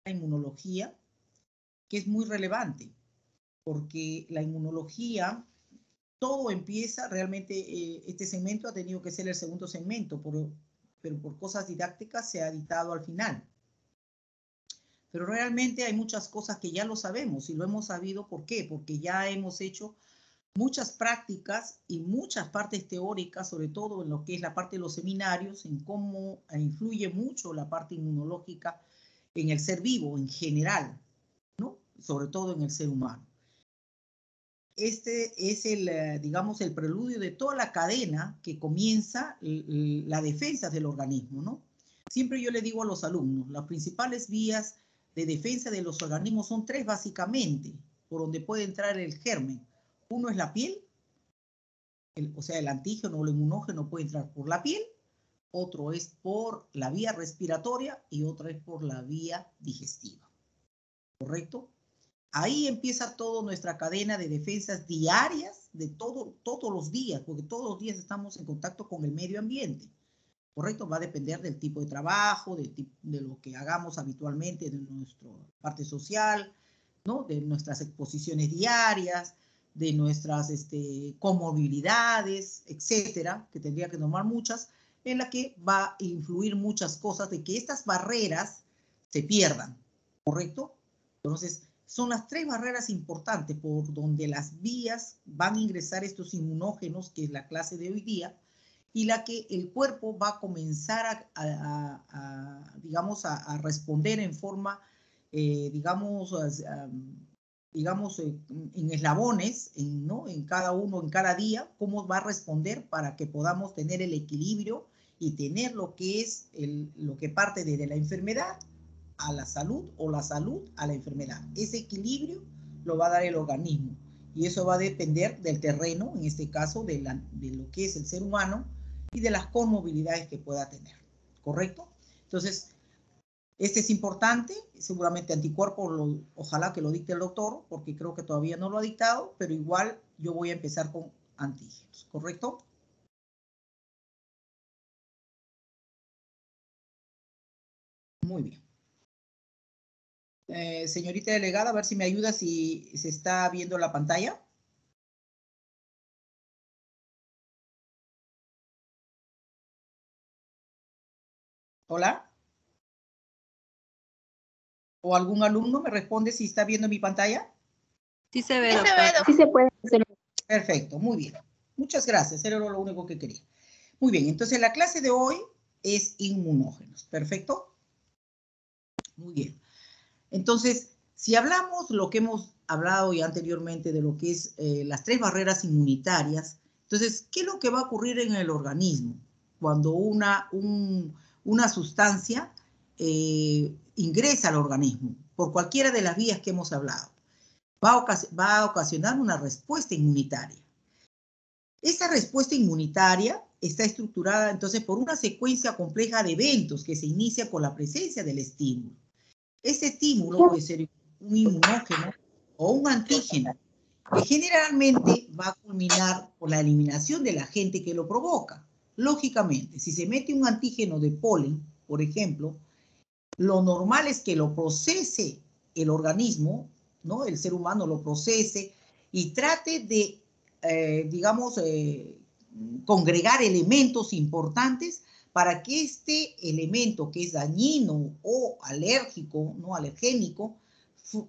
inmunología, que es muy relevante, porque la inmunología, todo empieza realmente, este segmento ha tenido que ser el segundo segmento, pero por cosas didácticas se ha editado al final. Pero realmente hay muchas cosas que ya lo sabemos y lo hemos sabido, ¿por qué? Porque ya hemos hecho muchas prácticas y muchas partes teóricas, sobre todo en lo que es la parte de los seminarios, en cómo influye mucho la parte inmunológica en el ser vivo en general, ¿no? Sobre todo en el ser humano. Este es digamos, el preludio de toda la cadena que comienza la defensa del organismo, ¿no? Siempre yo le digo a los alumnos, las principales vías de defensa de los organismos son tres básicamente, por donde puede entrar el germen. Uno es la piel, o sea, el antígeno o el inmunógeno puede entrar por la piel, otro es por la vía respiratoria y otra es por la vía digestiva, ¿correcto? Ahí empieza toda nuestra cadena de defensas diarias de todos los días, porque todos los días estamos en contacto con el medio ambiente, ¿correcto? Va a depender del tipo de trabajo, de lo que hagamos habitualmente, de nuestra parte social, ¿no? De nuestras exposiciones diarias, de nuestras comorbilidades, etcétera, que tendría que nombrar muchas, en la que va a influir muchas cosas de que estas barreras se pierdan, ¿correcto? Entonces, son las tres barreras importantes por donde las vías van a ingresar estos inmunógenos, que es la clase de hoy día, y la que el cuerpo va a comenzar digamos, a responder en forma, digamos, en eslabones, ¿no? En cada uno, en cada día, cómo va a responder para que podamos tener el equilibrio y tener lo que es lo que parte desde la enfermedad a la salud o la salud a la enfermedad. Ese equilibrio lo va a dar el organismo y eso va a depender del terreno, en este caso de lo que es el ser humano y de las comorbilidades que pueda tener, ¿correcto? Entonces, este es importante, seguramente anticuerpos, ojalá que lo dicte el doctor, porque creo que todavía no lo ha dictado, pero igual yo voy a empezar con antígenos, ¿correcto? Muy bien. Señorita delegada, a ver si me ayuda si se está viendo la pantalla. Hola. ¿O algún alumno me responde si está viendo mi pantalla? Sí se ve, doctor. Sí se puede hacer. Perfecto, muy bien. Muchas gracias, era lo único que quería. Muy bien, entonces la clase de hoy es inmunógenos, ¿perfecto? Muy bien. Entonces, si hablamos lo que hemos hablado ya anteriormente de lo que es las tres barreras inmunitarias, entonces, ¿qué es lo que va a ocurrir en el organismo cuando una sustancia ingresa al organismo por cualquiera de las vías que hemos hablado? Va a ocasionar una respuesta inmunitaria. Esa respuesta inmunitaria está estructurada entonces por una secuencia compleja de eventos que se inicia con la presencia del estímulo. Ese estímulo puede ser un inmunógeno o un antígeno, que generalmente va a culminar con la eliminación del agente que lo provoca. Lógicamente, si se mete un antígeno de polen, por ejemplo, lo normal es que lo procese el organismo, ¿no? El ser humano lo procese y trate de, digamos, congregar elementos importantes para que este elemento que es dañino o alérgico, no alergénico,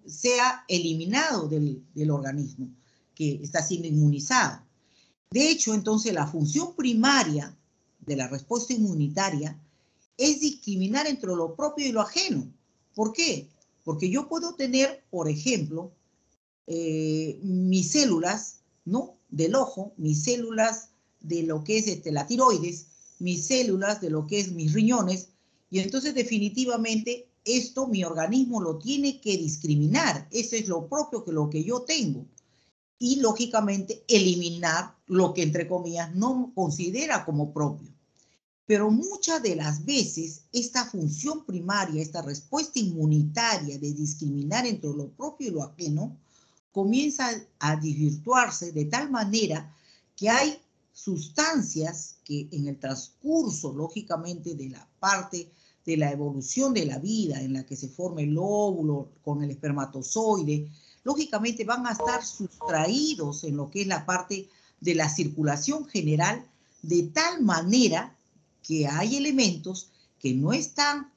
sea eliminado del organismo que está siendo inmunizado. De hecho, entonces, la función primaria de la respuesta inmunitaria es discriminar entre lo propio y lo ajeno. ¿Por qué? Porque yo puedo tener, por ejemplo, mis células, ¿no? Del ojo, mis células de lo que es la tiroides, mis células de lo que es mis riñones, y entonces definitivamente esto mi organismo lo tiene que discriminar. Eso es lo propio que lo que yo tengo. Y lógicamente eliminar lo que entre comillas no considera como propio. Pero muchas de las veces esta función primaria, esta respuesta inmunitaria de discriminar entre lo propio y lo ajeno, comienza a desvirtuarse de tal manera que hay sustancias que en el transcurso, lógicamente, de la parte de la evolución de la vida en la que se forma el óvulo con el espermatozoide, lógicamente van a estar sustraídos en lo que es la parte de la circulación general, de tal manera que hay elementos que no están,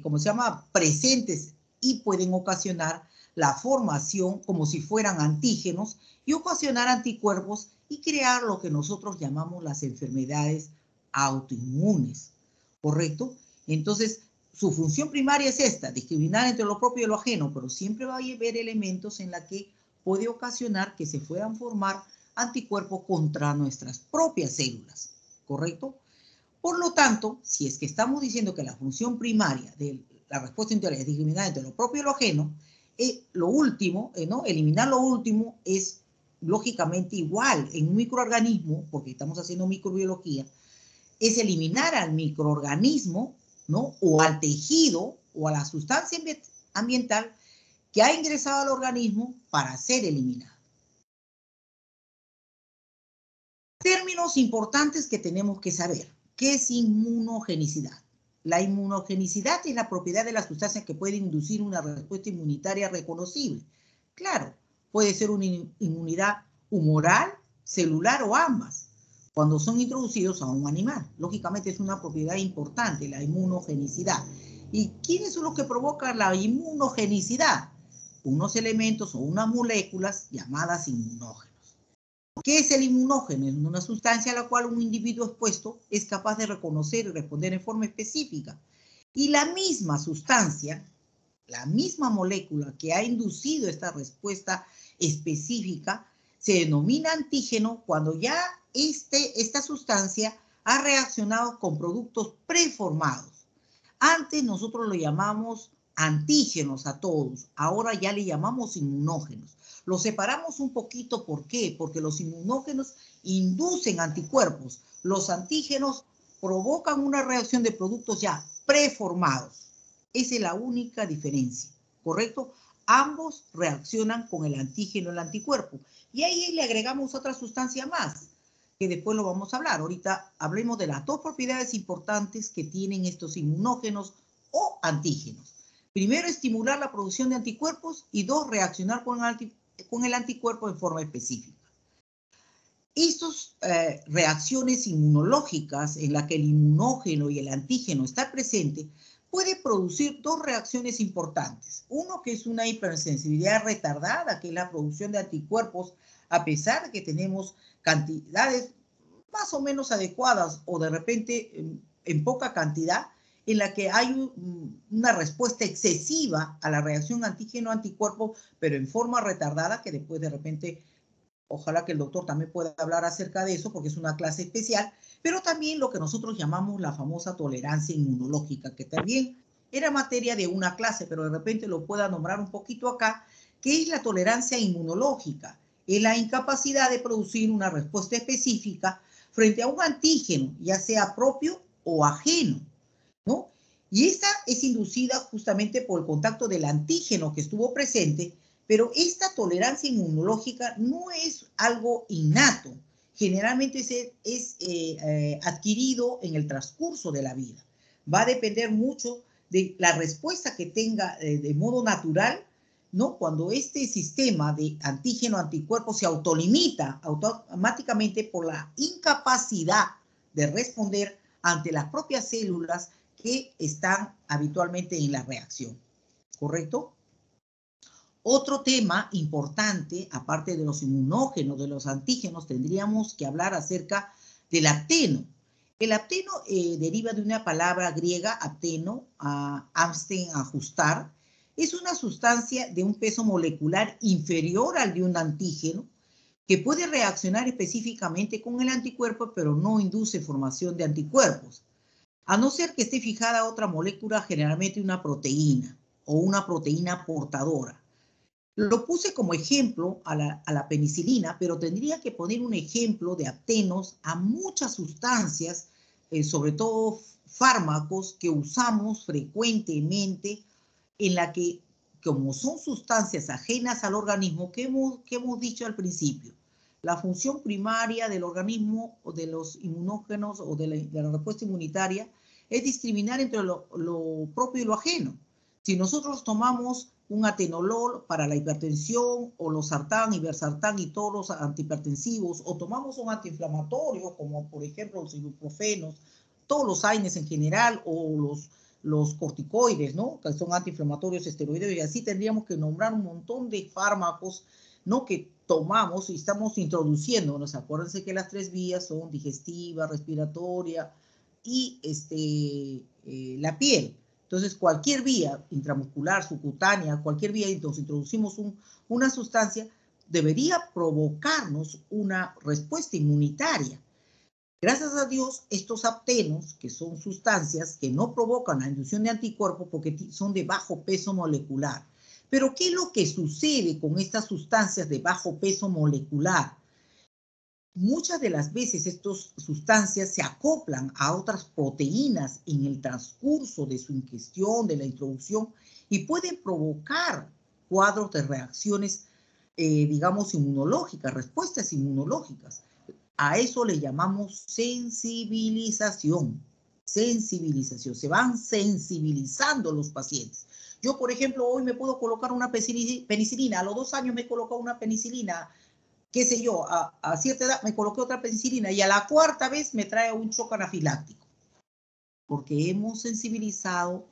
¿cómo se llama?, presentes y pueden ocasionar la formación como si fueran antígenos y ocasionar anticuerpos y crear lo que nosotros llamamos las enfermedades autoinmunes, ¿correcto? Entonces, su función primaria es esta, discriminar entre lo propio y lo ajeno, pero siempre va a haber elementos en la que puede ocasionar que se puedan formar anticuerpos contra nuestras propias células, ¿correcto? Por lo tanto, si es que estamos diciendo que la función primaria de la respuesta interior es discriminar entre lo propio y lo ajeno, lo último, ¿no? Eliminar lo último es lógicamente igual en un microorganismo, porque estamos haciendo microbiología, es eliminar al microorganismo, ¿no?, o al tejido o a la sustancia ambiental que ha ingresado al organismo para ser eliminado. Términos importantes que tenemos que saber. ¿Qué es inmunogenicidad? La inmunogenicidad es la propiedad de las sustancias que pueden inducir una respuesta inmunitaria reconocible. Claro, puede ser una inmunidad humoral, celular o ambas, cuando son introducidos a un animal. Lógicamente es una propiedad importante, la inmunogenicidad. ¿Y quiénes son los que provocan la inmunogenicidad? Unos elementos o unas moléculas llamadas inmunógenos. ¿Qué es el inmunógeno? Es una sustancia a la cual un individuo expuesto es capaz de reconocer y responder en forma específica. Y la misma sustancia, la misma molécula que ha inducido esta respuesta específica, se denomina antígeno cuando ya esta sustancia ha reaccionado con productos preformados. Antes nosotros lo llamamos antígenos a todos, ahora ya le llamamos inmunógenos. Los separamos un poquito, ¿por qué? Porque los inmunógenos inducen anticuerpos. Los antígenos provocan una reacción de productos ya preformados. Esa es la única diferencia, ¿correcto? Ambos reaccionan con el antígeno y el anticuerpo. Y ahí le agregamos otra sustancia más, que después lo vamos a hablar. Ahorita hablemos de las dos propiedades importantes que tienen estos inmunógenos o antígenos. Primero, estimular la producción de anticuerpos y dos, reaccionar con el anticuerpo en forma específica. Estas reacciones inmunológicas en las que el inmunógeno y el antígeno está presente puede producir dos reacciones importantes. Uno, que es una hipersensibilidad retardada, que es la producción de anticuerpos a pesar de que tenemos cantidades más o menos adecuadas o de repente en poca cantidad, en la que hay una respuesta excesiva a la reacción antígeno-anticuerpo, pero en forma retardada, que después de repente, ojalá que el doctor también pueda hablar acerca de eso, porque es una clase especial, pero también lo que nosotros llamamos la famosa tolerancia inmunológica, que también era materia de una clase, pero de repente lo pueda nombrar un poquito acá, que es la tolerancia inmunológica, es la incapacidad de producir una respuesta específica frente a un antígeno, ya sea propio o ajeno, ¿no? Y esta es inducida justamente por el contacto del antígeno que estuvo presente, pero esta tolerancia inmunológica no es algo innato, generalmente es adquirido en el transcurso de la vida. Va a depender mucho de la respuesta que tenga de modo natural, ¿no? Cuando este sistema de antígeno-anticuerpo se autolimita automáticamente por la incapacidad de responder ante las propias células que están habitualmente en la reacción, ¿correcto? Otro tema importante, aparte de los inmunógenos, de los antígenos, tendríamos que hablar acerca del apteno. El apteno deriva de una palabra griega, apteno, absten, ajustar. Es una sustancia de un peso molecular inferior al de un antígeno que puede reaccionar específicamente con el anticuerpo, pero no induce formación de anticuerpos, a no ser que esté fijada otra molécula, generalmente una proteína o una proteína portadora. Lo puse como ejemplo a la penicilina, pero tendría que poner un ejemplo de aptenos a muchas sustancias, sobre todo fármacos que usamos frecuentemente, en la que, como son sustancias ajenas al organismo, que hemos dicho al principio, la función primaria del organismo o de los inmunógenos o de la respuesta inmunitaria es discriminar entre lo propio y lo ajeno. Si nosotros tomamos un atenolol para la hipertensión, o los sartán, iversartán y todos los antihipertensivos, o tomamos un antiinflamatorio, como por ejemplo los ibuprofenos, todos los AINES en general, o los corticoides, ¿no? Que son antiinflamatorios esteroideos, y así tendríamos que nombrar un montón de fármacos, ¿no? Que tomamos y estamos introduciéndonos. Acuérdense que las 3 vías son digestiva, respiratoria y la piel. Entonces, cualquier vía intramuscular, subcutánea, cualquier vía, entonces introducimos una sustancia, debería provocarnos una respuesta inmunitaria. Gracias a Dios, estos aptenos, que son sustancias que no provocan la inducción de anticuerpos porque son de bajo peso molecular. Pero, ¿qué es lo que sucede con estas sustancias de bajo peso molecular? Muchas de las veces estas sustancias se acoplan a otras proteínas en el transcurso de su ingestión, de la introducción, y pueden provocar cuadros de reacciones, digamos, inmunológicas, respuestas inmunológicas. A eso le llamamos sensibilización. Sensibilización. Se van sensibilizando los pacientes. Yo, por ejemplo, hoy me puedo colocar una penicilina. A los 2 años me he colocado una penicilina. Qué sé yo, a cierta edad me coloqué otra penicilina y a la 4ª vez me trae un shock anafiláctico. Porque hemos sensibilizado,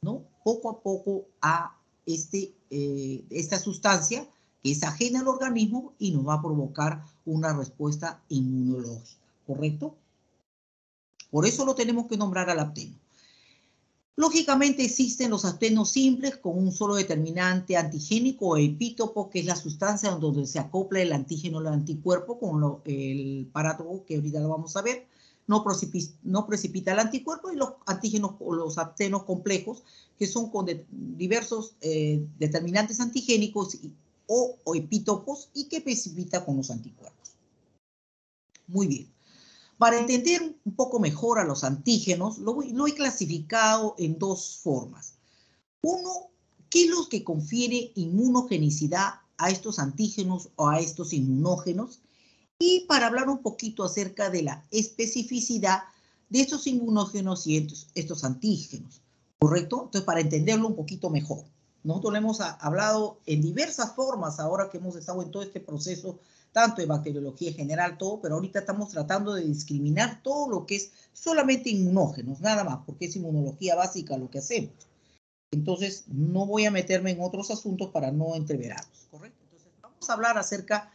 ¿no? Poco a poco a esta sustancia que es ajena al organismo y nos va a provocar una respuesta inmunológica, ¿correcto? Por eso lo tenemos que nombrar al apteno. Lógicamente existen los aptenos simples con un solo determinante antigénico o epítopo, que es la sustancia donde se acopla el antígeno al anticuerpo con el parátopo, que ahorita lo vamos a ver. No precipita el anticuerpo, y los antígenos o los aptenos complejos, que son con diversos determinantes antigénicos o epítopos, y que precipita con los anticuerpos. Muy bien. Para entender un poco mejor a los antígenos, lo he clasificado en 2 formas. Uno, ¿qué es lo que confiere inmunogenicidad a estos antígenos o a estos inmunógenos? Y para hablar un poquito acerca de la especificidad de estos inmunógenos y estos antígenos, ¿correcto? Entonces, para entenderlo un poquito mejor. Nosotros lo hemos hablado en diversas formas ahora que hemos estado en todo este proceso, tanto de bacteriología general, todo, pero ahorita estamos tratando de discriminar todo lo que es solamente inmunógenos, nada más, porque es inmunología básica lo que hacemos. Entonces, no voy a meterme en otros asuntos para no entreverarlos, ¿correcto? Entonces, vamos a hablar acerca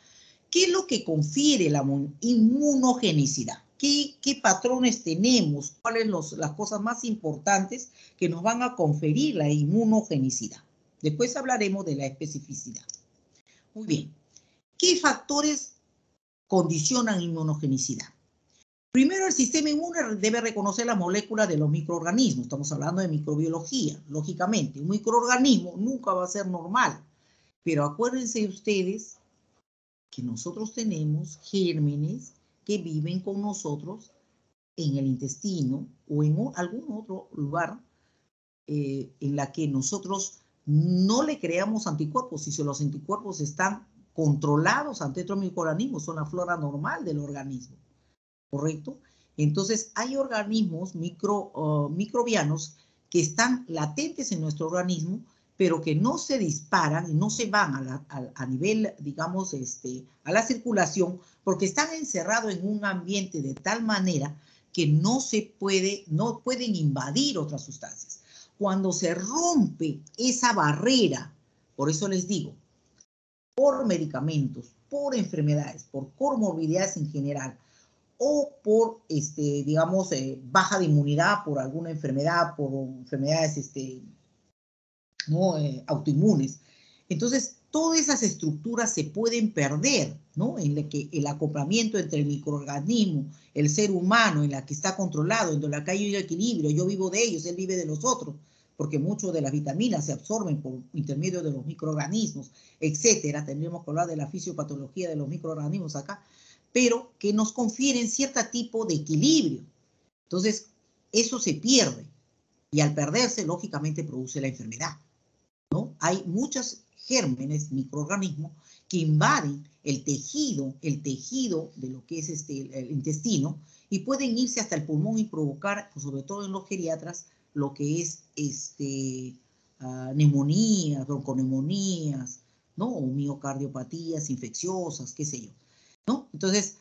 qué es lo que confiere la inmunogenicidad. ¿Qué patrones tenemos? ¿Cuáles las cosas más importantes que nos van a conferir la inmunogenicidad? Después hablaremos de la especificidad. Muy bien. ¿Qué factores condicionan inmunogenicidad? Primero, el sistema inmune debe reconocer las moléculas de los microorganismos. Estamos hablando de microbiología, lógicamente. Un microorganismo nunca va a ser normal. Pero acuérdense ustedes que nosotros tenemos gérmenes que viven con nosotros en el intestino o en algún otro lugar en la que nosotros no le creamos anticuerpos. Si los anticuerpos están controlados ante otros microorganismos, son la flora normal del organismo, ¿correcto? Entonces, hay organismos microbianos que están latentes en nuestro organismo, pero que no se disparan y no se van a nivel, digamos, a la circulación, porque están encerrados en un ambiente de tal manera que no pueden invadir otras sustancias. Cuando se rompe esa barrera, por eso les digo, por medicamentos, por enfermedades, por comorbilidades en general, o por, digamos, baja de inmunidad por alguna enfermedad, por enfermedades ¿no? Autoinmunes. Entonces, todas esas estructuras se pueden perder, ¿no? En la que el acoplamiento entre el microorganismo, el ser humano, en la que está controlado, en la que hay un equilibrio, yo vivo de ellos, él vive de los otros, porque muchas de las vitaminas se absorben por intermedio de los microorganismos, etcétera. Tendríamos que hablar de la fisiopatología de los microorganismos acá, pero que nos confieren cierto tipo de equilibrio. Entonces, eso se pierde, y al perderse, lógicamente, produce la enfermedad, ¿no? hay muchos gérmenes, microorganismos, que invaden el tejido de lo que es el intestino y pueden irse hasta el pulmón y provocar, pues, sobre todo en los geriatras, lo que es neumonías, bronconeumonías, ¿no? O miocardiopatías infecciosas, qué sé yo, ¿no? Entonces,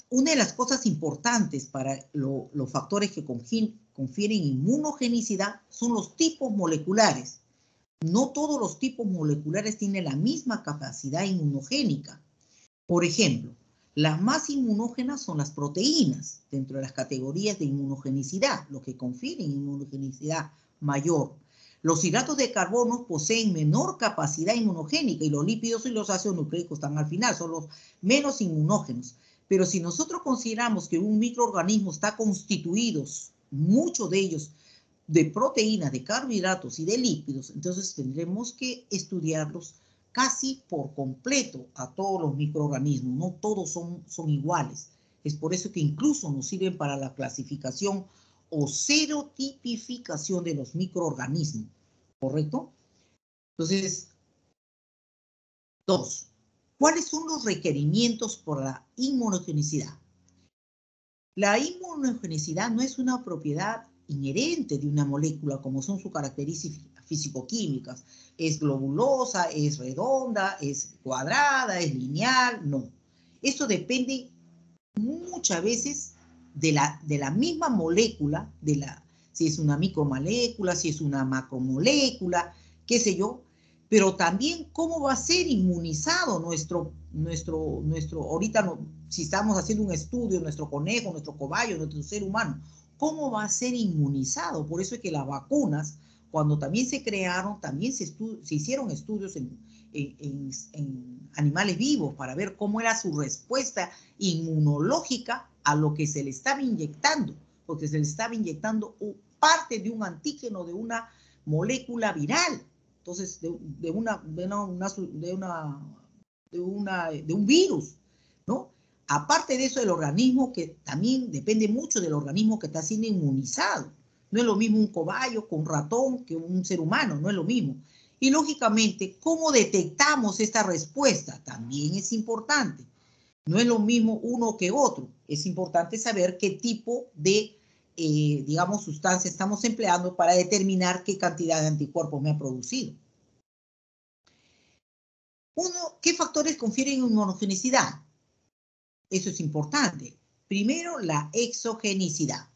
una de las cosas importantes para los factores que confieren inmunogenicidad son los tipos moleculares. No todos los tipos moleculares tienen la misma capacidad inmunogénica. Por ejemplo, las más inmunógenas son las proteínas, dentro de las categorías de inmunogenicidad, lo que confieren inmunogenicidad mayor. Los hidratos de carbono poseen menor capacidad inmunogénica y los lípidos y los ácidos nucleicos están al final, son los menos inmunógenos. Pero si nosotros consideramos que un microorganismo está constituido, muchos de ellos, de proteínas, de carbohidratos y de lípidos, entonces tendremos que estudiarlos casi por completo a todos los microorganismos. No todos son iguales. Es por eso que incluso nos sirven para la clasificación o serotipificación de los microorganismos, ¿correcto? Entonces, 2. ¿Cuáles son los requerimientos por la inmunogenicidad? La inmunogenicidad no es una propiedad inherente de una molécula como son sus características físico-químicas. Es globulosa, es redonda, es cuadrada, es lineal, no. Esto depende muchas veces de la misma molécula, si es una micromolécula, si es una macromolécula, qué sé yo, pero también cómo va a ser inmunizado nuestro ahorita no, si estamos haciendo un estudio, nuestro conejo, nuestro cobayo, nuestro ser humano, cómo va a ser inmunizado. Por eso es que las vacunas, cuando también se crearon, también se hicieron estudios en animales vivos para ver cómo era su respuesta inmunológica a lo que se le estaba inyectando, porque se le estaba inyectando parte de un antígeno, de una molécula viral. Entonces, de un virus, ¿no? Aparte de eso, el organismo, que también depende mucho del organismo que está siendo inmunizado. No es lo mismo un cobayo con ratón que un ser humano, no es lo mismo. Y lógicamente, ¿cómo detectamos esta respuesta? También es importante. No es lo mismo uno que otro. Es importante saber qué tipo de, digamos, sustancia estamos empleando para determinar qué cantidad de anticuerpos me ha producido. ¿Qué factores confieren inmunogenicidad? Eso es importante. Primero, la exogenicidad.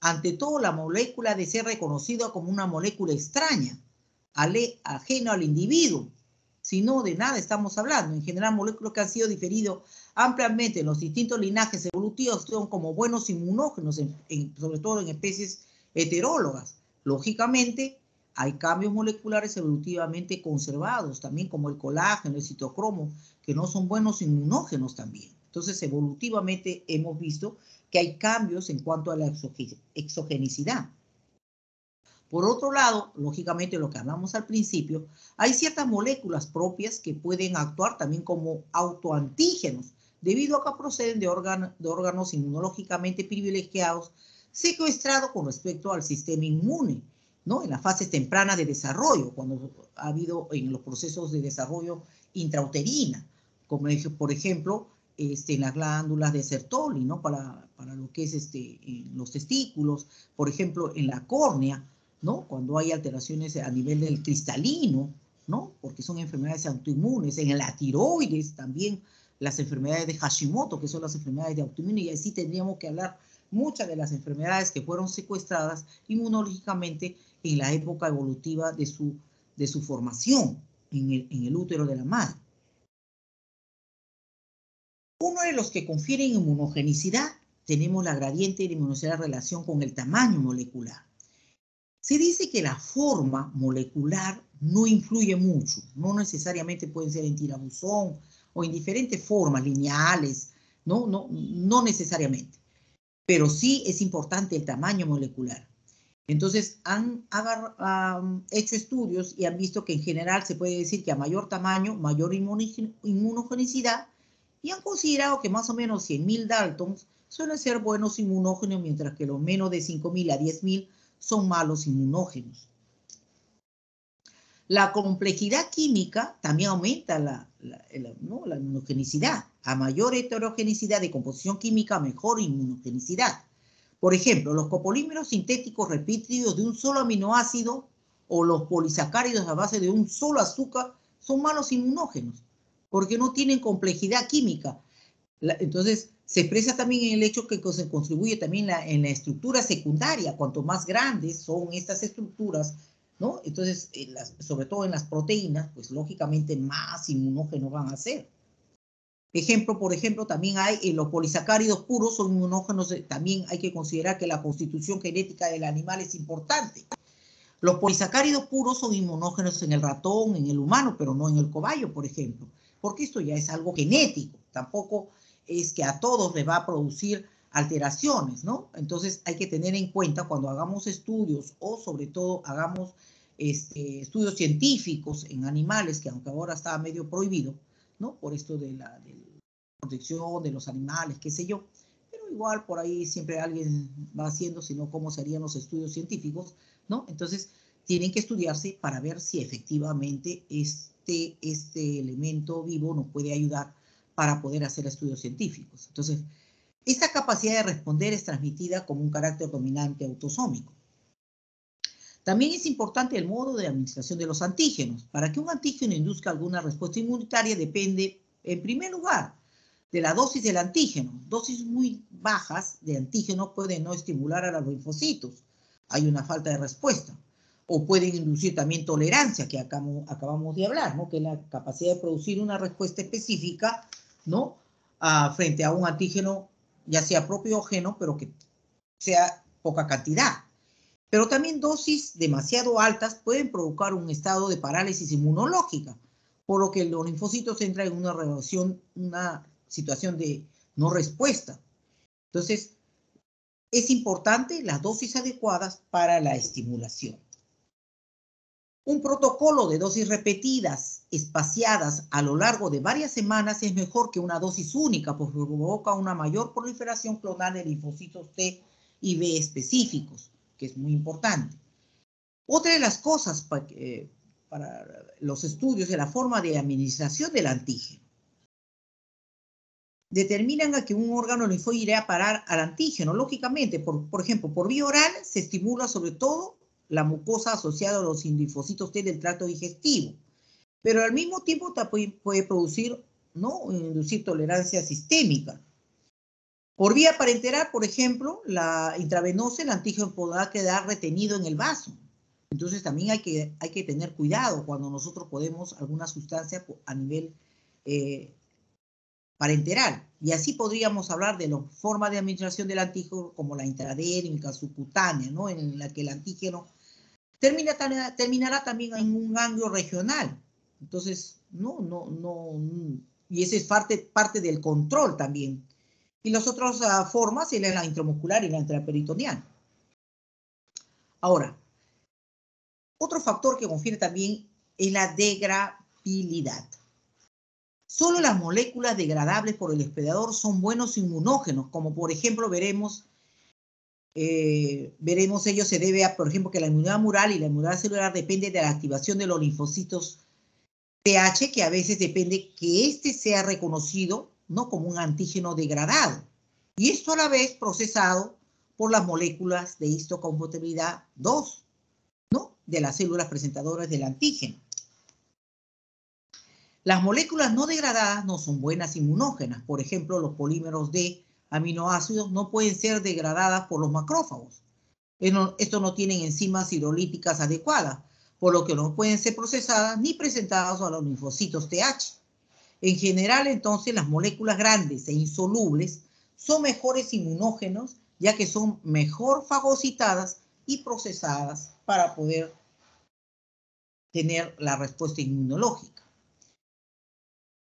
Ante todo, la molécula debe ser reconocida como una molécula extraña, ajena al individuo. Si no, de nada estamos hablando. En general, moléculas que han sido diferidas ampliamente en los distintos linajes evolutivos son como buenos inmunógenos, sobre todo en especies heterólogas. Lógicamente, hay cambios moleculares evolutivamente conservados, también como el colágeno, el citocromo, que no son buenos inmunógenos también. Entonces, evolutivamente hemos visto que hay cambios en cuanto a la exogenicidad. Por otro lado, lógicamente lo que hablamos al principio, hay ciertas moléculas propias que pueden actuar también como autoantígenos, debido a que proceden de órganos inmunológicamente privilegiados, secuestrados con respecto al sistema inmune, ¿no? En las fases tempranas de desarrollo, cuando ha habido en los procesos de desarrollo intrauterina, como por ejemplo, en las glándulas de Sertoli, ¿no? Para lo que es en los testículos, por ejemplo, en la córnea, ¿no? Cuando hay alteraciones a nivel del cristalino, ¿no? Porque son enfermedades autoinmunes. En la tiroides también las enfermedades de Hashimoto, que son las enfermedades de autoinmune, y así tendríamos que hablar muchas de las enfermedades que fueron secuestradas inmunológicamente en la época evolutiva de su formación en el útero de la madre. Uno de los que confieren inmunogenicidad, tenemos la gradiente de inmunogenicidad en relación con el tamaño molecular. Se dice que la forma molecular no influye mucho, no necesariamente pueden ser en tirabuzón o en diferentes formas lineales, no necesariamente, pero sí es importante el tamaño molecular. Entonces han hecho estudios y han visto que en general se puede decir que a mayor tamaño, mayor inmunogenicidad, y han considerado que más o menos 100.000 Daltons suelen ser buenos inmunógenos, mientras que los menos de 5.000 a 10.000 son malos inmunógenos. La complejidad química también aumenta la inmunogenicidad. A mayor heterogeneidad de composición química, mejor inmunogenicidad. Por ejemplo, los copolímeros sintéticos repetidos de un solo aminoácido o los polisacáridos a base de un solo azúcar son malos inmunógenos, porque no tienen complejidad química. Entonces, se expresa también en el hecho que se contribuye también en la estructura secundaria. Cuanto más grandes son estas estructuras, ¿no? Entonces, sobre todo en las proteínas, pues lógicamente más inmunógenos van a ser. Por ejemplo, también hay en los polisacáridos puros, son inmunógenos. También hay que considerar que la constitución genética del animal es importante. Los polisacáridos puros son inmunógenos en el ratón, en el humano, pero no en el cobayo, por ejemplo, porque esto ya es algo genético. Tampoco es que a todos les va a producir alteraciones, ¿no? Entonces hay que tener en cuenta cuando hagamos estudios o sobre todo hagamos estudios científicos en animales, que aunque ahora está medio prohibido, ¿no? Por esto de la protección de los animales, qué sé yo, pero igual por ahí siempre alguien va haciendo, sino cómo serían los estudios científicos, ¿no? Entonces tienen que estudiarse para ver si efectivamente este elemento vivo nos puede ayudar para poder hacer estudios científicos. Entonces, esta capacidad de responder es transmitida como un carácter dominante autosómico. También es importante el modo de administración de los antígenos. Para que un antígeno induzca alguna respuesta inmunitaria depende, en primer lugar, de la dosis del antígeno. Dosis muy bajas de antígeno pueden no estimular a los linfocitos. Hay una falta de respuesta. O pueden inducir también tolerancia, que acabamos de hablar, ¿no? Que es la capacidad de producir una respuesta específica, ¿no? Frente a un antígeno, ya sea propio o ajeno, pero que sea poca cantidad. Pero también dosis demasiado altas pueden provocar un estado de parálisis inmunológica, por lo que los linfocitos entran en una situación de no respuesta. Entonces, es importante las dosis adecuadas para la estimulación. Un protocolo de dosis repetidas, espaciadas a lo largo de varias semanas, es mejor que una dosis única, porque provoca una mayor proliferación clonal de linfocitos T y B específicos, que es muy importante. Otra de las cosas para los estudios de la forma de administración del antígeno. Determinan a que un órgano linfóide irá a parar al antígeno. Lógicamente, por ejemplo, por vía oral se estimula sobre todo la mucosa asociada a los linfocitos T del tracto digestivo, pero al mismo tiempo puede producir, ¿no? Inducir tolerancia sistémica. Por vía parenteral, por ejemplo, la intravenosa, el antígeno podrá quedar retenido en el vaso. Entonces también hay que tener cuidado cuando nosotros podemos alguna sustancia a nivel parenteral. Y así podríamos hablar de la forma de administración del antígeno como la intradérmica, subcutánea, ¿no? En la que el antígeno terminará también en un ganglio regional. Entonces, y esa es parte del control también. Y las otras formas es la intramuscular y la intraperitoneal. Ahora, otro factor que confiere también es la degradabilidad. Solo las moléculas degradables por el hospedador son buenos inmunógenos, como por ejemplo veremos ello se debe a, por ejemplo, que la inmunidad mural y la inmunidad celular depende de la activación de los linfocitos TH, que a veces depende que este sea reconocido, ¿no? Como un antígeno degradado. Y esto a la vez procesado por las moléculas de histocompatibilidad 2, ¿no? De las células presentadoras del antígeno. Las moléculas no degradadas no son buenas inmunógenas. Por ejemplo, los polímeros de aminoácidos no pueden ser degradadas por los macrófagos. Estos no tienen enzimas hidrolíticas adecuadas, por lo que no pueden ser procesadas ni presentadas a los linfocitos TH. En general, entonces, las moléculas grandes e insolubles son mejores inmunógenos, ya que son mejor fagocitadas y procesadas para poder tener la respuesta inmunológica.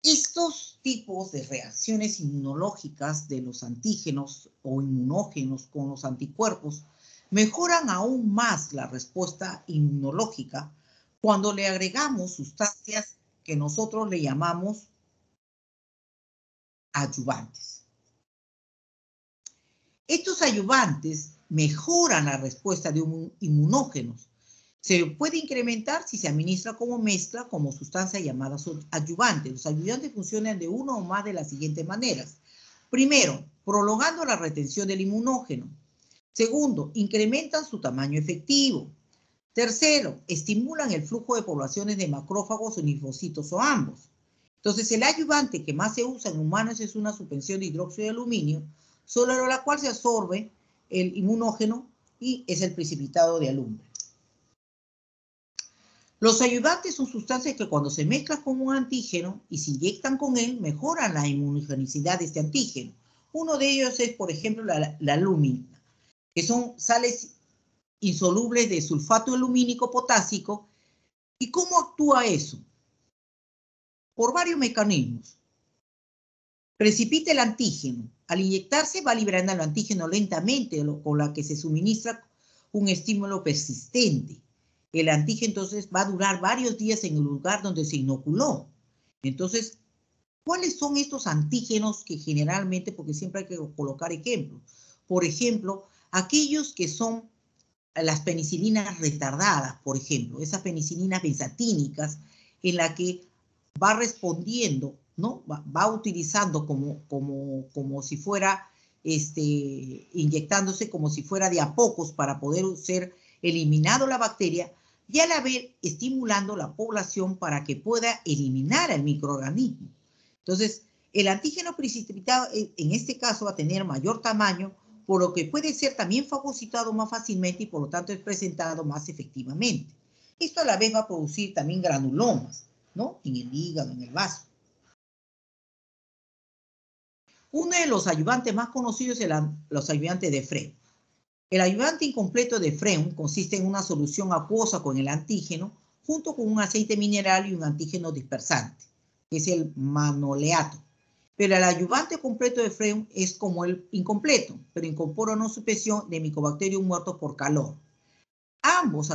Estos tipos de reacciones inmunológicas de los antígenos o inmunógenos con los anticuerpos mejoran aún más la respuesta inmunológica cuando le agregamos sustancias que nosotros le llamamos adyuvantes. Estos adyuvantes mejoran la respuesta de inmunógenos Se puede incrementar si se administra como mezcla, como sustancia llamada adyuvante. Los adyuvantes funcionan de una o más de las siguientes maneras. Primero, prolongando la retención del inmunógeno. Segundo, incrementan su tamaño efectivo. Tercero, estimulan el flujo de poblaciones de macrófagos o linfocitos o ambos. Entonces, el adyuvante que más se usa en humanos es una suspensión de hidróxido de aluminio, sobre la cual se absorbe el inmunógeno y es el precipitado de alumbre. Los ayudantes son sustancias que cuando se mezclan con un antígeno y se inyectan con él, mejoran la inmunogenicidad de este antígeno. Uno de ellos es, por ejemplo, la alúmina, que son sales insolubles de sulfato alumínico potásico. ¿Y cómo actúa eso? Por varios mecanismos. Precipita el antígeno. Al inyectarse va liberando el antígeno lentamente, con la que se suministra un estímulo persistente. El antígeno entonces va a durar varios días en el lugar donde se inoculó. Entonces, ¿cuáles son estos antígenos que generalmente, porque siempre hay que colocar ejemplos? Por ejemplo, aquellos que son las penicilinas retardadas, por ejemplo, esas penicilinas benzatínicas en la que va respondiendo, ¿no? Va utilizando como si fuera, inyectándose como si fuera de a pocos para poder ser eliminado la bacteria, y a la vez estimulando la población para que pueda eliminar al microorganismo. Entonces, el antígeno precipitado en este caso va a tener mayor tamaño, por lo que puede ser también fagocitado más fácilmente y por lo tanto es presentado más efectivamente. Esto a la vez va a producir también granulomas, ¿no? En el hígado, en el vaso. Uno de los ayudantes más conocidos es los ayudantes de Freund. El ayudante incompleto de Freund consiste en una solución acuosa con el antígeno junto con un aceite mineral y un antígeno dispersante, que es el manoleato. Pero el ayudante completo de Freund es como el incompleto, pero incorpora una suspensión de micobacterium muertos por calor. Ambos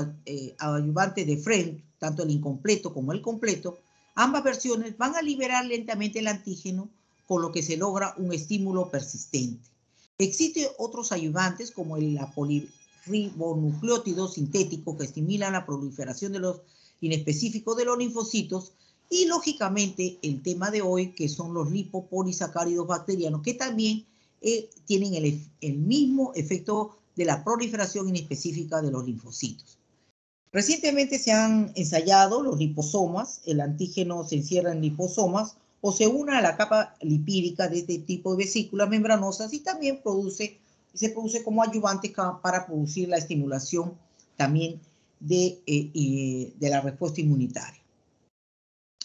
ayudantes de Freund, tanto el incompleto como el completo, ambas versiones van a liberar lentamente el antígeno, con lo que se logra un estímulo persistente. Existen otros ayudantes como la polirribonucleótidos sintéticos que estimulan la proliferación de los inespecíficos de los linfocitos y, lógicamente, el tema de hoy, que son los lipopolisacáridos bacterianos, que también tienen el mismo efecto de la proliferación inespecífica de los linfocitos. Recientemente se han ensayado los liposomas, el antígeno se encierra en liposomas o se une a la capa lipídica de este tipo de vesículas membranosas y también se produce como ayudante para producir la estimulación también de la respuesta inmunitaria.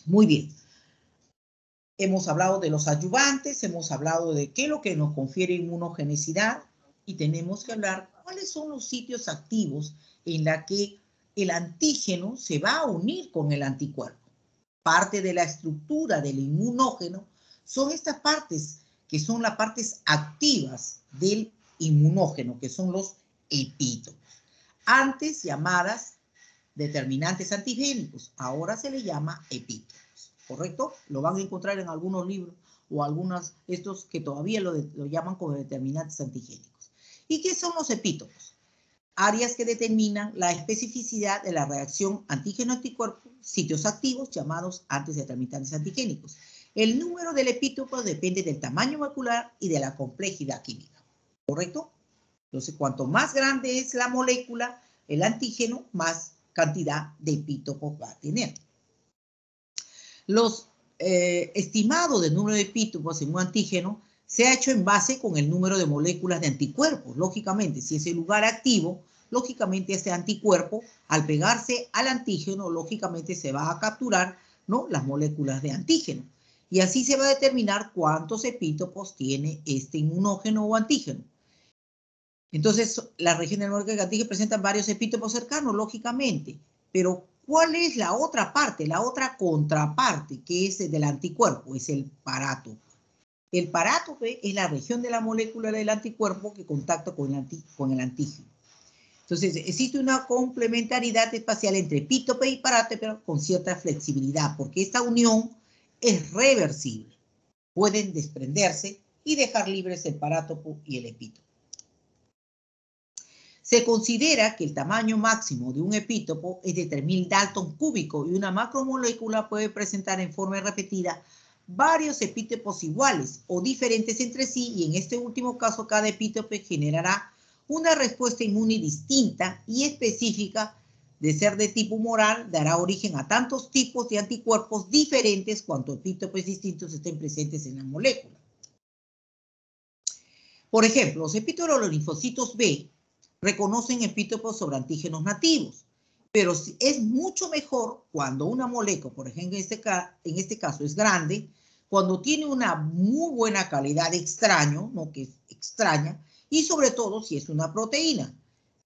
Muy bien. Hemos hablado de los ayudantes, hemos hablado de qué es lo que nos confiere inmunogenicidad y tenemos que hablar cuáles son los sitios activos en la que el antígeno se va a unir con el anticuerpo. Parte de la estructura del inmunógeno son estas partes que son las partes activas del inmunógeno, que son los epítopos. Antes llamadas determinantes antigénicos, ahora se le llama epítopos. ¿Correcto? Lo van a encontrar en algunos libros o algunos estos que todavía lo llaman como determinantes antigénicos. ¿Y qué son los epítopos? Áreas que determinan la especificidad de la reacción antígeno-anticuerpo, sitios activos llamados antes determinantes antigénicos. El número del epítopo depende del tamaño molecular y de la complejidad química. ¿Correcto? Entonces, cuanto más grande es la molécula, el antígeno, más cantidad de epítopos va a tener. Los estimados del número de epítopos en un antígeno se ha hecho en base con el número de moléculas de anticuerpos. Lógicamente, si es el lugar activo, lógicamente ese anticuerpo, al pegarse al antígeno, lógicamente se va a capturar, ¿no?, las moléculas de antígeno. Y así se va a determinar cuántos epítopos tiene este inmunógeno o antígeno. Entonces, las regiones moléculas de antígeno presentan varios epítopos cercanos, lógicamente, pero ¿cuál es la otra parte, la otra contraparte, que es del anticuerpo? Es el parátope. El parátope es la región de la molécula del anticuerpo que contacta con el antígeno. Entonces, existe una complementariedad espacial entre epítope y parátope, pero con cierta flexibilidad, porque esta unión es reversible. Pueden desprenderse y dejar libres el parátopo y el epítope. Se considera que el tamaño máximo de un epítopo es de 3000 Dalton cúbicos y una macromolécula puede presentar en forma repetida varios epítopos iguales o diferentes entre sí, y en este último caso cada epítopo generará una respuesta inmune distinta y específica. De ser de tipo humoral, dará origen a tantos tipos de anticuerpos diferentes cuanto epítopos distintos estén presentes en la molécula. Por ejemplo, los epítopos de los linfocitos B reconocen epítopos sobre antígenos nativos, pero es mucho mejor cuando una molécula, por ejemplo, en este caso es grande, cuando tiene una muy buena calidad de extraño, ¿no? Que es extraña, y sobre todo si es una proteína,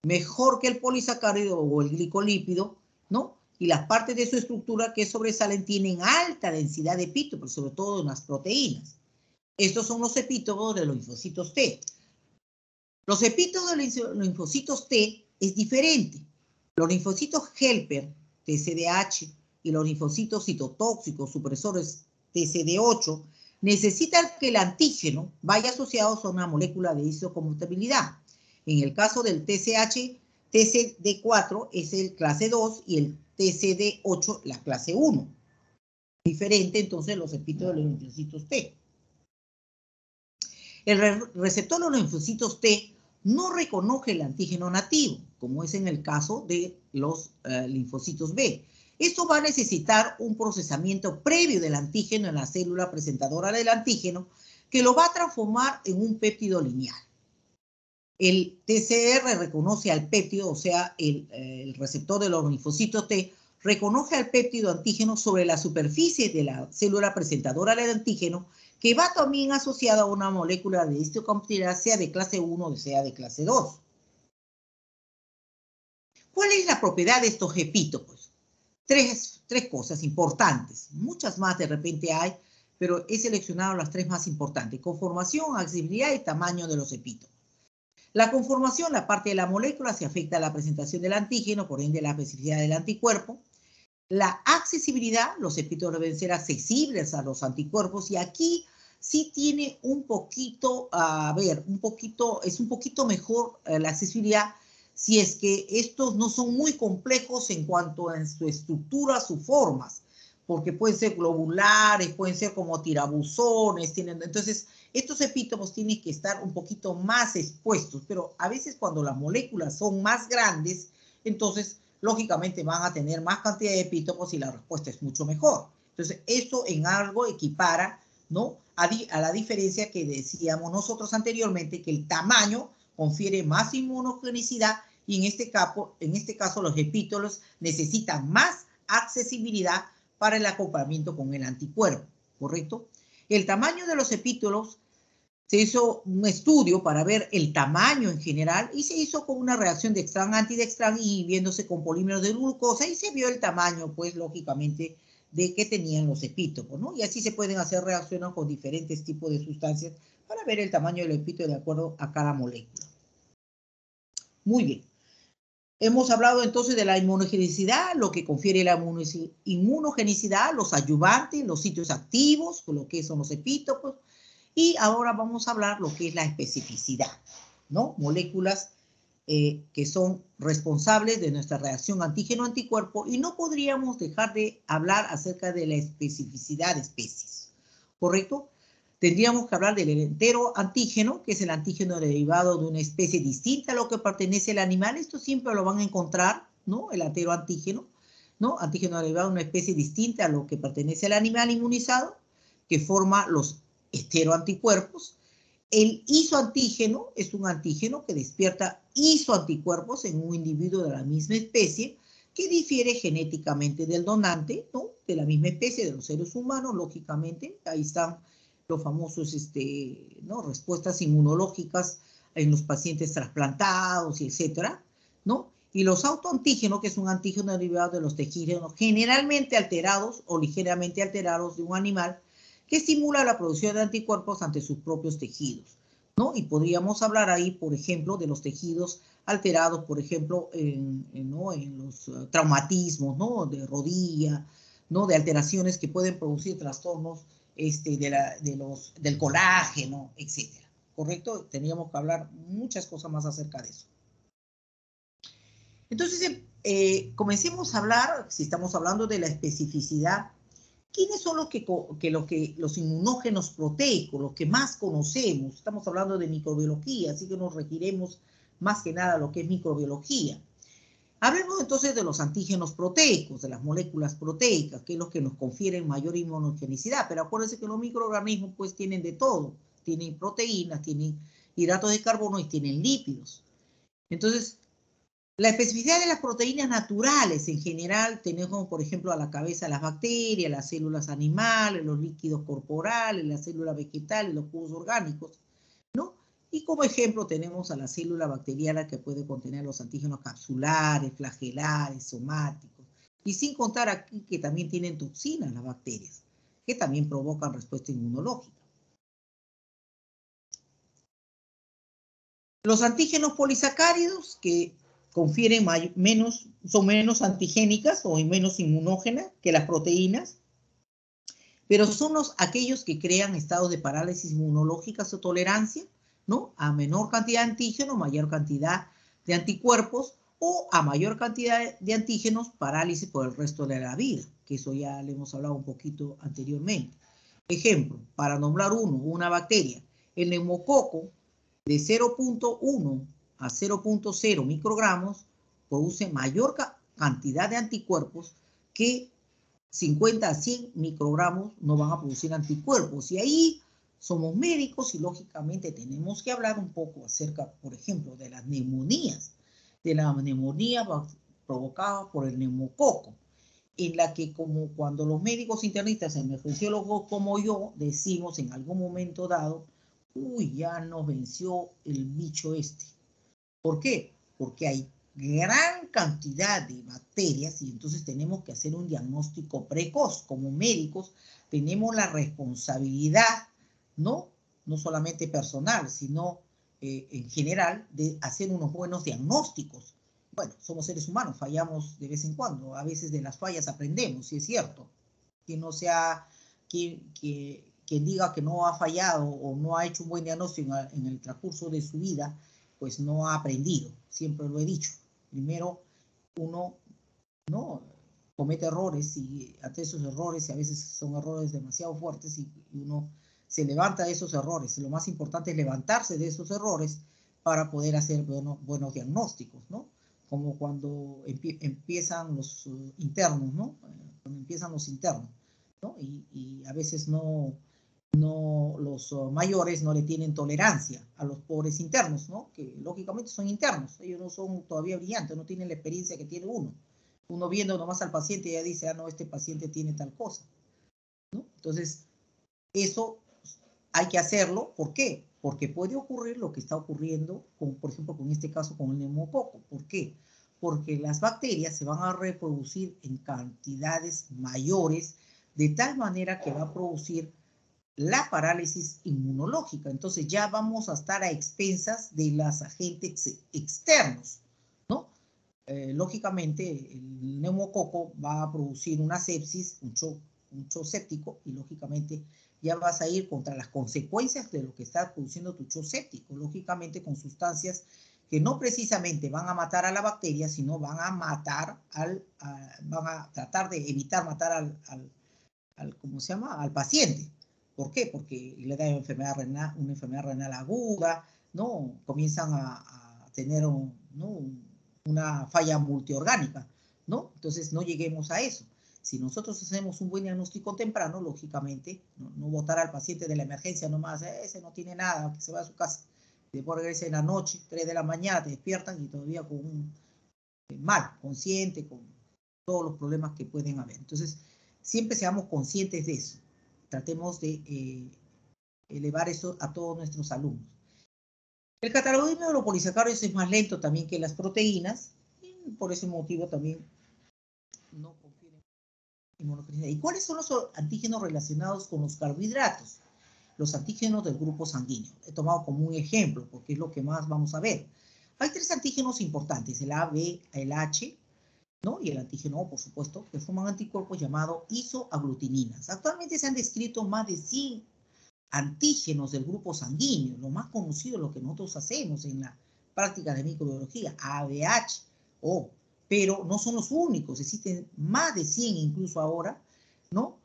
mejor que el polisacárido o el glicolípido, ¿no? Y las partes de su estructura que sobresalen tienen alta densidad de epítopos, sobre todo en las proteínas. Estos son los epítopos de los linfocitos T. Los epítopos de los linfocitos T es diferente. Los linfocitos helper, TCDH, y los linfocitos citotóxicos supresores TCD8 necesitan que el antígeno vaya asociado a una molécula de histocompatibilidad. En el caso del TCH, TCD4 es el clase 2 y el TCD8 la clase 1. Diferente entonces los epítopos de los linfocitos T. El receptor de los linfocitos T no reconoce el antígeno nativo, como es en el caso de los linfocitos B. Esto va a necesitar un procesamiento previo del antígeno en la célula presentadora del antígeno, que lo va a transformar en un péptido lineal. El TCR reconoce al péptido, o sea, el receptor de los linfocitos T reconoce al péptido antígeno sobre la superficie de la célula presentadora del antígeno, que va también asociada a una molécula de histocompatibilidad, sea de clase 1 o sea de clase 2. ¿Cuál es la propiedad de estos epítopos? Tres cosas importantes. Muchas más de repente hay, pero he seleccionado las tres más importantes: conformación, accesibilidad y tamaño de los epítopos. La conformación, la parte de la molécula, se afecta a la presentación del antígeno, por ende la especificidad del anticuerpo. La accesibilidad, los epítopos deben ser accesibles a los anticuerpos, y aquí sí tiene un poquito, es un poquito mejor la accesibilidad si es que estos no son muy complejos en cuanto a su estructura, sus formas, porque pueden ser globulares, pueden ser como tirabuzones, entonces estos epítopos tienen que estar un poquito más expuestos, pero a veces cuando las moléculas son más grandes, entonces lógicamente van a tener más cantidad de epítopos y la respuesta es mucho mejor. Entonces, eso en algo equipara, ¿no?, a la diferencia que decíamos nosotros anteriormente, que el tamaño confiere más inmunogenicidad, y en este caso los epítopos necesitan más accesibilidad para el acoplamiento con el anticuerpo, ¿correcto? El tamaño de los epítopos, se hizo un estudio para ver el tamaño en general y se hizo con una reacción de Dextran-antidextran y viéndose con polímeros de glucosa, y se vio el tamaño, pues lógicamente, de que tenían los epítopos, ¿no? Y así se pueden hacer reacciones con diferentes tipos de sustancias para ver el tamaño del epítopo de acuerdo a cada molécula. Muy bien. Hemos hablado entonces de la inmunogenicidad, lo que confiere la inmunogenicidad, los ayudantes, los sitios activos, lo que son los epítopos. Y ahora vamos a hablar lo que es la especificidad, ¿no? Moléculas que son responsables de nuestra reacción antígeno-anticuerpo, y no podríamos dejar de hablar acerca de la especificidad de especies, ¿correcto? Tendríamos que hablar del entero antígeno, que es el antígeno derivado de una especie distinta a lo que pertenece al animal. Esto siempre lo van a encontrar, ¿no? El entero antígeno, ¿no? Antígeno derivado de una especie distinta a lo que pertenece al animal inmunizado, que forma los esteroanticuerpos. El isoantígeno es un antígeno que despierta isoanticuerpos en un individuo de la misma especie que difiere genéticamente del donante, ¿no?, de la misma especie, de los seres humanos, lógicamente. Ahí están los famosos, ¿no?, respuestas inmunológicas en los pacientes trasplantados, y etcétera, ¿no? Y los autoantígenos, que es un antígeno derivado de los tejidos generalmente alterados o ligeramente alterados de un animal, que estimula la producción de anticuerpos ante sus propios tejidos, ¿no? Y podríamos hablar ahí, por ejemplo, de los tejidos alterados, por ejemplo, ¿no?, en los traumatismos, ¿no?, de rodilla, ¿no?, de alteraciones que pueden producir trastornos del colágeno, etcétera, ¿correcto? Tendríamos que hablar muchas cosas más acerca de eso. Entonces, comencemos a hablar, si estamos hablando de la especificidad, ¿quiénes son los inmunógenos proteicos, los que más conocemos? Estamos hablando de microbiología, así que nos referiremos más que nada a lo que es microbiología. Hablemos entonces de los antígenos proteicos, de las moléculas proteicas, que es lo que nos confieren mayor inmunogenicidad. Pero acuérdense que los microorganismos pues tienen de todo. Tienen proteínas, tienen hidratos de carbono y tienen lípidos. Entonces, la especificidad de las proteínas naturales en general tenemos, por ejemplo, a la cabeza las bacterias, las células animales, los líquidos corporales, las células vegetales, los jugos orgánicos, ¿no? Y como ejemplo tenemos a la célula bacteriana que puede contener los antígenos capsulares, flagelares, somáticos. Y sin contar aquí que también tienen toxinas las bacterias, que también provocan respuesta inmunológica. Los antígenos polisacáridos que confieren son menos antigénicas o menos inmunógenas que las proteínas, pero son aquellos que crean estados de parálisis inmunológicas o tolerancia, ¿no? A menor cantidad de antígenos, mayor cantidad de anticuerpos, o a mayor cantidad de antígenos, parálisis por el resto de la vida, que eso ya le hemos hablado un poquito anteriormente. Ejemplo, para nombrar una bacteria, el neumococo de 0.1 a 0.0 microgramos produce mayor cantidad de anticuerpos que 50 a 100 microgramos no van a producir anticuerpos. Y ahí somos médicos y lógicamente tenemos que hablar un poco acerca, por ejemplo, de las neumonías, de la neumonía provocada por el neumococo, en la que como cuando los médicos internistas, emergenciólogos como yo, decimos en algún momento dado, uy, ya nos venció el bicho este. ¿Por qué? Porque hay gran cantidad de bacterias y entonces tenemos que hacer un diagnóstico precoz. Como médicos tenemos la responsabilidad, no solamente personal, sino en general, de hacer unos buenos diagnósticos. Bueno, somos seres humanos, fallamos de vez en cuando, a veces de las fallas aprendemos, si es cierto. Que no sea quien diga que no ha fallado o no ha hecho un buen diagnóstico en el transcurso de su vida, pues no ha aprendido, siempre lo he dicho. Primero, uno no comete errores y ante esos errores, y a veces son errores demasiado fuertes, y uno se levanta de esos errores. Lo más importante es levantarse de esos errores para poder hacer buenos diagnósticos, ¿no? Como cuando empiezan los internos, ¿no? Cuando empiezan los internos, ¿no? Y a veces los mayores no le tienen tolerancia a los pobres internos, ¿no? Que lógicamente son internos, ellos no son todavía brillantes, no tienen la experiencia que tiene uno. Uno viendo nomás al paciente ya dice, ah, no, este paciente tiene tal cosa, ¿no? Entonces, eso hay que hacerlo, ¿por qué? Porque puede ocurrir lo que está ocurriendo, por ejemplo, con este caso con el neumococo. ¿Por qué? Porque las bacterias se van a reproducir en cantidades mayores, de tal manera que va a producir la parálisis inmunológica. Entonces ya vamos a estar a expensas de los agentes externos, ¿no? Lógicamente, el neumococo va a producir una sepsis, un shock séptico, y lógicamente ya vas a ir contra las consecuencias de lo que está produciendo tu shock séptico, lógicamente con sustancias que no precisamente van a matar a la bacteria, sino van a matar van a tratar de evitar matar ¿cómo se llama? Al paciente. ¿Por qué? Porque le da una enfermedad renal aguda, ¿no? Comienzan a tener una falla multiorgánica, ¿no? Entonces no lleguemos a eso. Si nosotros hacemos un buen diagnóstico temprano, lógicamente, no botar al paciente de la emergencia nomás, ese no tiene nada, que se va a su casa. Después regresa en la noche, 3 de la mañana, te despiertan y todavía con un mal, consciente, con todos los problemas que pueden haber. Entonces, siempre seamos conscientes de eso. Tratemos de elevar eso a todos nuestros alumnos. El catalogismo de los polisacáridos es más lento también que las proteínas, y por ese motivo también no confieren inmunogenicidad. ¿Y cuáles son los antígenos relacionados con los carbohidratos? Los antígenos del grupo sanguíneo. He tomado como un ejemplo, porque es lo que más vamos a ver. Hay 3 antígenos importantes, el A, B, el H, ¿no? Y el antígeno O, por supuesto, que forman anticuerpos llamados isoaglutininas. Actualmente se han descrito más de 100 antígenos del grupo sanguíneo. Lo más conocido es lo que nosotros hacemos en la práctica de microbiología, ABH, O. pero no son los únicos, existen más de 100 incluso ahora, ¿no?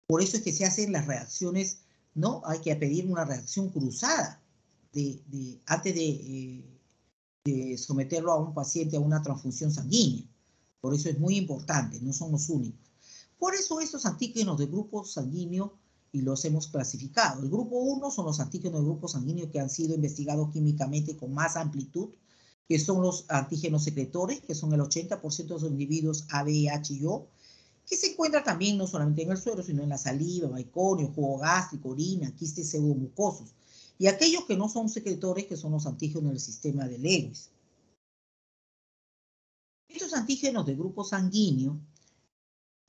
Por eso es que se hacen las reacciones, ¿no? Hay que pedir una reacción cruzada antes de someterlo a un paciente a una transfusión sanguínea. Por eso es muy importante, no son los únicos. Por eso estos antígenos de grupo sanguíneo y los hemos clasificado. El grupo 1 son los antígenos de grupo sanguíneo que han sido investigados químicamente con más amplitud, que son los antígenos secretores, que son el 80% de los individuos A, B, H y O, que se encuentra también no solamente en el suero, sino en la saliva, meiconio, jugo gástrico, orina, quistes pseudomucosos. Y aquellos que no son secretores, que son los antígenos del sistema de Lewis. Estos antígenos de grupo sanguíneo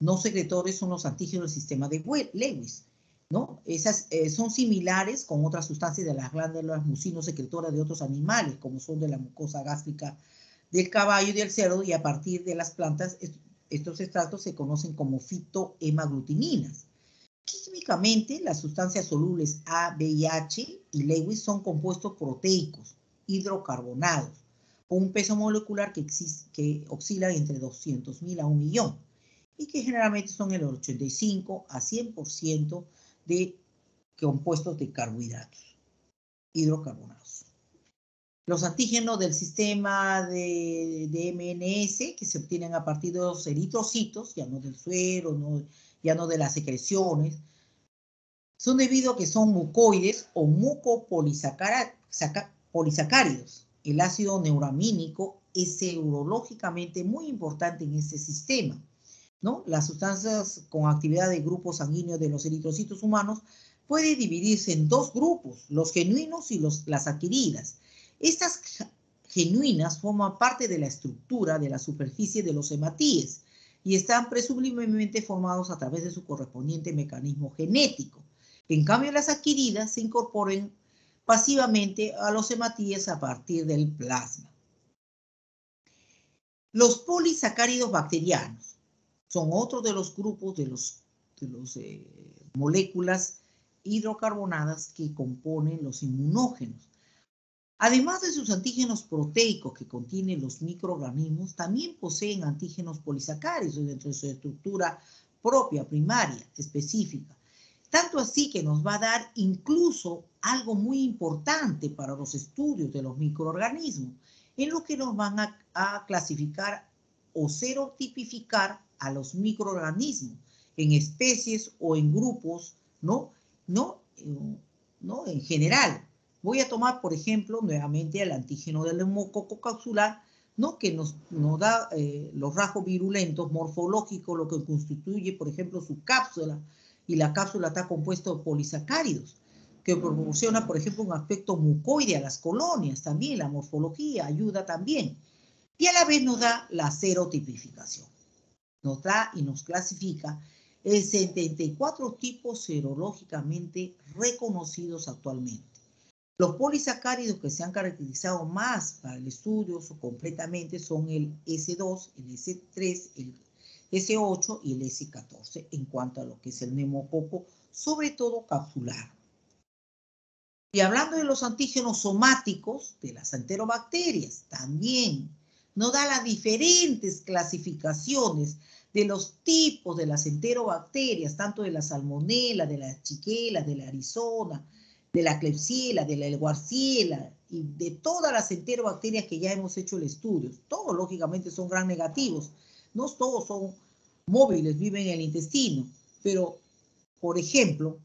no secretores son los antígenos del sistema de Lewis, ¿no? Esas son similares con otras sustancias de las glándulas mucinosecretoras de otros animales, como son de la mucosa gástrica del caballo y del cerdo, y a partir de las plantas, estos extractos se conocen como fitohemaglutininas. Químicamente, las sustancias solubles A, B y H y Lewis son compuestos proteicos, hidrocarbonados, con un peso molecular que oscila entre 200.000 a 1 millón, y que generalmente son el 85 a 100% de compuestos de carbohidratos, hidrocarbonados. Los antígenos del sistema de MNS, que se obtienen a partir de los eritrocitos, ya no del suero, ya no de las secreciones, son debido a que son mucoides o mucopolisacáridos. El ácido neuramínico es serológicamente muy importante en este sistema, ¿no? Las sustancias con actividad de grupo sanguíneo de los eritrocitos humanos puede dividirse en dos grupos, los genuinos y las adquiridas. Estas genuinas forman parte de la estructura de la superficie de los hematíes y están presumiblemente formados a través de su correspondiente mecanismo genético. En cambio, las adquiridas se incorporan pasivamente a los hematíes a partir del plasma. Los polisacáridos bacterianos son otro de los grupos de los moléculas hidrocarbonadas que componen los inmunógenos. Además de sus antígenos proteicos que contienen los microorganismos, también poseen antígenos polisacáridos dentro de su estructura propia, primaria, específica. Tanto así que nos va a dar incluso algo muy importante para los estudios de los microorganismos, en lo que nos van a clasificar o serotipificar a los microorganismos en especies o en grupos, ¿no? En general. Voy a tomar, por ejemplo, nuevamente el antígeno del neumococo capsular, ¿no? Que nos da los rasgos virulentos morfológicos, lo que constituye, por ejemplo, su cápsula, y la cápsula está compuesta de polisacáridos, que proporciona, por ejemplo, un aspecto mucoide a las colonias, también la morfología ayuda también, y a la vez nos da la serotipificación. Nos da y nos clasifica en 74 tipos serológicamente reconocidos actualmente. Los polisacáridos que se han caracterizado más para el estudio completamente son el S2, el S3, el S8 y el S14 en cuanto a lo que es el neumococo, sobre todo capsular. Y hablando de los antígenos somáticos de las enterobacterias, también nos da las diferentes clasificaciones de los tipos de las enterobacterias, tanto de la salmonella, de la shigella, de la arizona, de la klebsiella, de la Escherichia y de todas las enterobacterias que ya hemos hecho el estudio. Todos, lógicamente, son gram negativos. No todos son móviles, viven en el intestino. Pero, por ejemplo,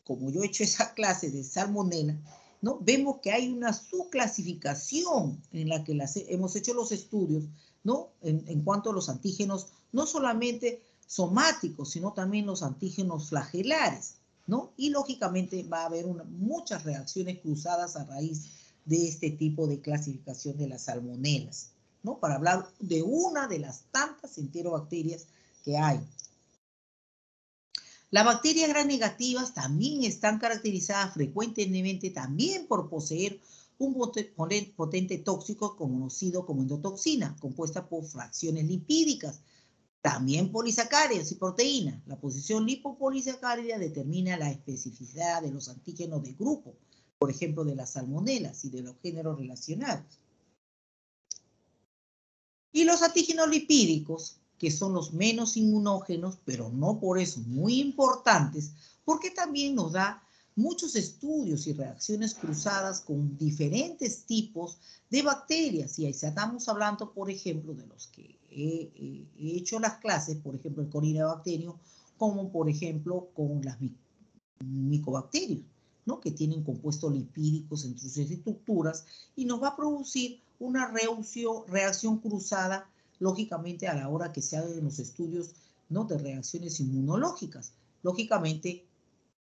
como yo he hecho esa clase de salmonella, ¿no? Vemos que hay una subclasificación en la que hemos hecho los estudios, ¿no? En cuanto a los antígenos, no solamente somáticos, sino también los antígenos flagelares, ¿no? Y lógicamente va a haber muchas reacciones cruzadas a raíz de este tipo de clasificación de las salmonelas, ¿no? Para hablar de una de las tantas enterobacterias que hay. Las bacterias gram negativas también están caracterizadas frecuentemente también por poseer un potente tóxico conocido como endotoxina, compuesta por fracciones lipídicas, también polisacáridos y proteínas. La posición lipopolisacárida determina la especificidad de los antígenos de grupo, por ejemplo, de las salmonelas y de los géneros relacionados. Y los antígenos lipídicos, que son los menos inmunógenos, pero no por eso muy importantes, porque también nos da muchos estudios y reacciones cruzadas con diferentes tipos de bacterias. Y ahí estamos hablando, por ejemplo, de los que he hecho las clases, por ejemplo, el Corynebacterium, como por ejemplo con las micobacterias, ¿no? Que tienen compuestos lipídicos entre sus estructuras y nos va a producir una reacción cruzada, lógicamente, a la hora que se hagan los estudios, ¿no? De reacciones inmunológicas. Lógicamente,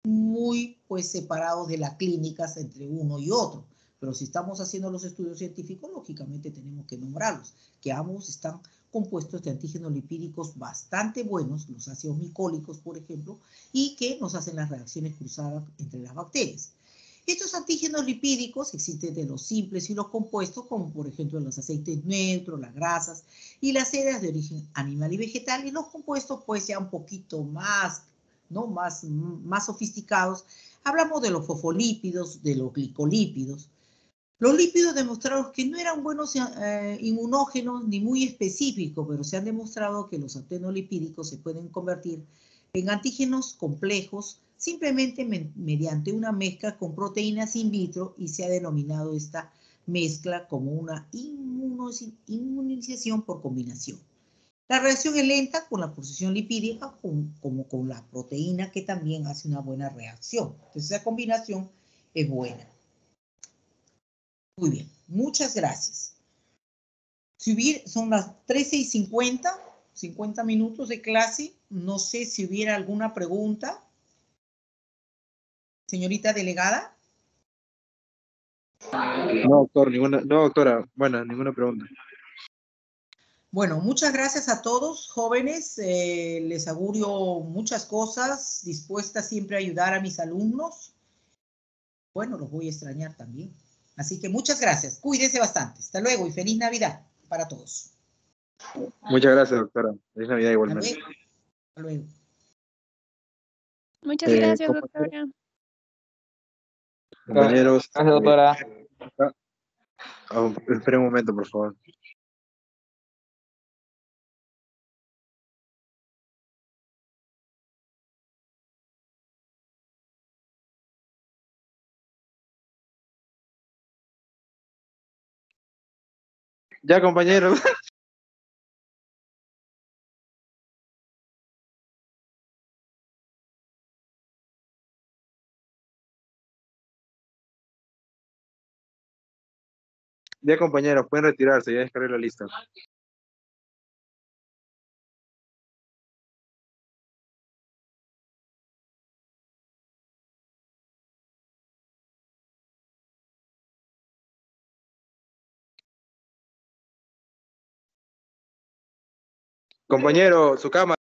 muy pues separados de las clínicas entre uno y otro. Pero si estamos haciendo los estudios científicos, lógicamente tenemos que nombrarlos, que ambos están compuestos de antígenos lipídicos bastante buenos, los ácidos micólicos, por ejemplo, y que nos hacen las reacciones cruzadas entre las bacterias. Estos antígenos lipídicos existen de los simples y los compuestos, como por ejemplo los aceites neutros, las grasas y las ceras de origen animal y vegetal, y los compuestos pues ya un poquito más, ¿no? más sofisticados. Hablamos de los fosfolípidos, de los glicolípidos. Los lípidos demostraron que no eran buenos inmunógenos ni muy específicos, pero se han demostrado que los actinolipídicos se pueden convertir en antígenos complejos simplemente mediante una mezcla con proteínas in vitro, y se ha denominado esta mezcla como una inmunización por combinación. La reacción es lenta con la posición lipídica como con la proteína, que también hace una buena reacción. Entonces esa combinación es buena. Muy bien, muchas gracias. Son las 13:50, 50 minutos de clase. No sé si hubiera alguna pregunta. Señorita delegada. No, doctor, no, doctora, bueno, ninguna pregunta. Bueno, muchas gracias a todos, jóvenes. Les augurio muchas cosas, dispuesta siempre a ayudar a mis alumnos. Bueno, los voy a extrañar también. Así que muchas gracias. Cuídense bastante. Hasta luego y feliz Navidad para todos. Muchas gracias, doctora. Feliz Navidad igualmente. Hasta luego. Muchas gracias, doctora. Compañeros. Gracias, doctora. Esperen un momento, por favor. Ya, compañeros. Ya, compañeros, pueden retirarse, ya descargué la lista. Compañero, su cámara.